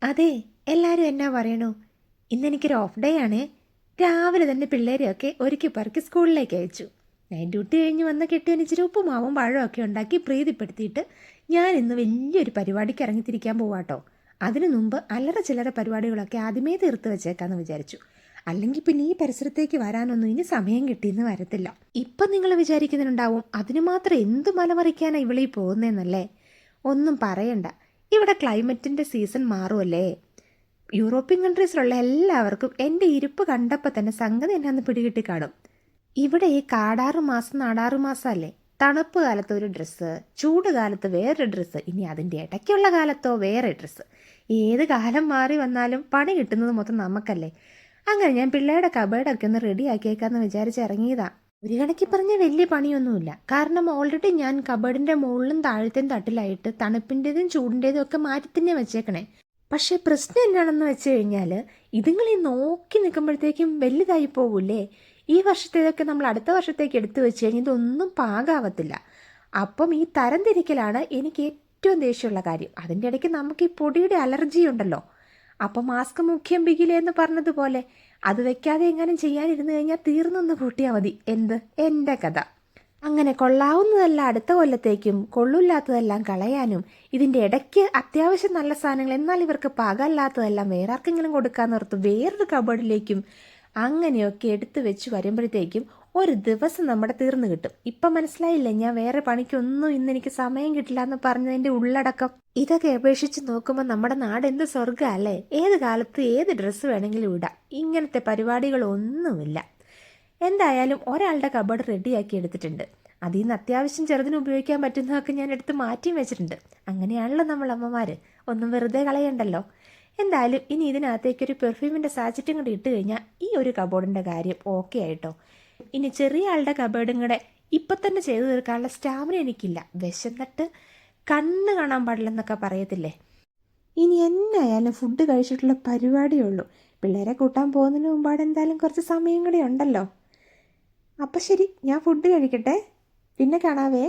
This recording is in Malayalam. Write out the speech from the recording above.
അതെ, എല്ലാവരും എന്നാ പറയണു, ഇന്നെനിക്കൊരു ഓഫ് ഡേ ആണ്. രാവിലെ തന്നെ പിള്ളേരെയൊക്കെ ഒരുക്കി പറക്കി സ്കൂളിലേക്ക് അയച്ചു. നൈറ്റ് ഡ്യൂട്ടി കഴിഞ്ഞ് വന്ന് കെട്ടിയവന് ഇച്ചിരി ഉപ്പുമാവും പഴമൊക്കെ ഉണ്ടാക്കി പ്രീതിപ്പെടുത്തിയിട്ട് ഞാൻ ഇന്ന് വലിയൊരു പരിപാടിക്ക് ഇറങ്ങിത്തിരിക്കാൻ പോവാട്ടോ. അതിനു മുമ്പ് അല്ലറ ചില്ലറ പരിപാടികളൊക്കെ ആദ്യമേ തീർത്ത് വെച്ചേക്കാന്ന് വിചാരിച്ചു. അല്ലെങ്കിൽ പിന്നെ ഈ പരിസരത്തേക്ക് വരാനൊന്നും ഇനി സമയം കിട്ടിയെന്ന് വരത്തില്ല. ഇപ്പം നിങ്ങൾ വിചാരിക്കുന്നുണ്ടാവും അതിന് മാത്രം എന്ത് മലമറിക്കാനാണ് ഇവളീ പോകുന്നതെന്നല്ലേ. ഒന്നും പറയണ്ട, ഇവിടെ ക്ലൈമറ്റിൻ്റെ സീസൺ മാറുമല്ലേ. യൂറോപ്യൻ കൺട്രീസിലുള്ള എല്ലാവർക്കും എൻ്റെ ഇരിപ്പ് കണ്ടപ്പോൾ തന്നെ സംഗതി എന്നാന്ന് പിടികിട്ടി കാണും. ഇവിടെ ഈ കാടാറു മാസം നാടാറു മാസമല്ലേ. തണുപ്പ് കാലത്ത് ഒരു ഡ്രസ്സ്, ചൂട് കാലത്ത് വേറൊരു ഡ്രസ്സ്, ഇനി അതിൻ്റെ ഇടയ്ക്കുള്ള കാലത്തോ വേറെ ഡ്രസ്സ്. ഏത് കാലം മാറി വന്നാലും പണി കിട്ടുന്നത് മൊത്തം നമുക്കല്ലേ. അങ്ങനെ ഞാൻ പിള്ളേരുടെ കബേർഡൊക്കെ ഒന്ന് റെഡി ആക്കിയേക്കാന്ന് വിചാരിച്ച് ഇറങ്ങിയതാ. ഒരു കണക്കി പറഞ്ഞ വലിയ പണിയൊന്നുമില്ല. കാരണം ഓൾറെഡി ഞാൻ കബേർഡിൻ്റെ മുകളിലും താഴത്തെയും തട്ടിലായിട്ട് തണുപ്പിൻ്റെതും ചൂടിൻ്റെതും ഒക്കെ മാറ്റി തന്നെ വെച്ചേക്കണേ. പക്ഷേ പ്രശ്നം എന്നാണെന്ന് വെച്ച് കഴിഞ്ഞാൽ ഇതുങ്ങളീ നോക്കി നിൽക്കുമ്പോഴത്തേക്കും വലുതായി പോകൂലേ. ഈ വർഷത്തേതൊക്കെ നമ്മൾ അടുത്ത വർഷത്തേക്ക് എടുത്തു വെച്ച് കഴിഞ്ഞാൽ ഇതൊന്നും പാകാവത്തില്ല. അപ്പം ഈ തരം തിരിക്കലാണ് എനിക്ക് ഏറ്റവും ദേഷ്യമുള്ള കാര്യം. അതിൻ്റെ ഇടയ്ക്ക് നമുക്ക് ഈ പൊടിയുടെ അലർജി ഉണ്ടല്ലോ. അപ്പം മാസ്ക് മുഖ്യം ബിഗിലേ എന്ന് പറഞ്ഞതുപോലെ അത് വെക്കാതെ എങ്ങാനും ചെയ്യാനിരുന്നു കഴിഞ്ഞാൽ തീർന്നൊന്ന് കൂട്ടിയാൽ മതി. എന്ത് എൻ്റെ കഥ. അങ്ങനെ കൊള്ളാവുന്നതെല്ലാം അടുത്ത കൊല്ലത്തേക്കും കൊള്ളില്ലാത്തതെല്ലാം കളയാനും ഇതിൻ്റെ ഇടയ്ക്ക് അത്യാവശ്യം നല്ല സാധനങ്ങൾ എന്നാൽ ഇവർക്ക് പാകമല്ലാത്തതെല്ലാം വേറെ ആർക്കെങ്കിലും കൊടുക്കാൻ നിർത്ത് വേറൊരു കബോർഡിലേക്കും അങ്ങനെയൊക്കെ എടുത്തു വെച്ച് വരുമ്പോഴത്തേക്കും ഒരു ദിവസം നമ്മുടെ തീർന്നു കിട്ടും. ഇപ്പം മനസ്സിലായില്ലേ ഞാൻ വേറെ പണിക്കൊന്നും ഇന്നെനിക്ക് സമയം കിട്ടില്ല എന്ന് പറഞ്ഞതിൻ്റെ ഉള്ളടക്കം. ഇതൊക്കെ അപേക്ഷിച്ച് നോക്കുമ്പോൾ നമ്മുടെ നാട് എന്ത് സ്വർഗ്ഗം അല്ലേ. ഏത് കാലത്ത് ഏത് ഡ്രസ്സ് വേണമെങ്കിലും ഇടാം. ഇങ്ങനത്തെ പരിപാടികളൊന്നുമില്ല. എന്തായാലും ഒരാളുടെ കബോർഡ് റെഡിയാക്കി എടുത്തിട്ടുണ്ട്. അതിൽ നിന്ന് അത്യാവശ്യം ചെറുതിന് ഉപയോഗിക്കാൻ പറ്റുന്നതൊക്കെ ഞാൻ എടുത്ത് മാറ്റിയും വെച്ചിട്ടുണ്ട്. അങ്ങനെയാണല്ലോ നമ്മൾ അമ്മമാർ, ഒന്നും വെറുതെ കളയണ്ടല്ലോ. എന്തായാലും ഇനി ഇതിനകത്തേക്കൊരു പെർഫ്യൂമിൻ്റെ സാച്ചറ്റും കൂടി ഇട്ട് കഴിഞ്ഞാൽ ഈ ഒരു കബോർഡിൻ്റെ കാര്യം ഓക്കെ ആയിട്ടോ. ഇനി ചെറിയ ആളുടെ കബോർഡും കൂടെ ഇപ്പം തന്നെ ചെയ്തു തീർക്കാനുള്ള സ്റ്റാമിന എനിക്കില്ല. വിശന്നിട്ട് കണ്ണ് കാണാൻ പാടില്ലെന്നൊക്കെ പറയത്തില്ലേ. ഇനി എന്നായാലും ഫുഡ് കഴിച്ചിട്ടുള്ള പരിപാടിയേ ഉള്ളൂ. പിള്ളേരെ കൂട്ടാൻ പോകുന്നതിന് മുമ്പാട് എന്തായാലും കുറച്ച് സമയം കൂടി ഉണ്ടല്ലോ. അപ്പം ശരി, ഞാൻ ഫുഡ് കഴിക്കട്ടെ, പിന്നെ കാണാവേ.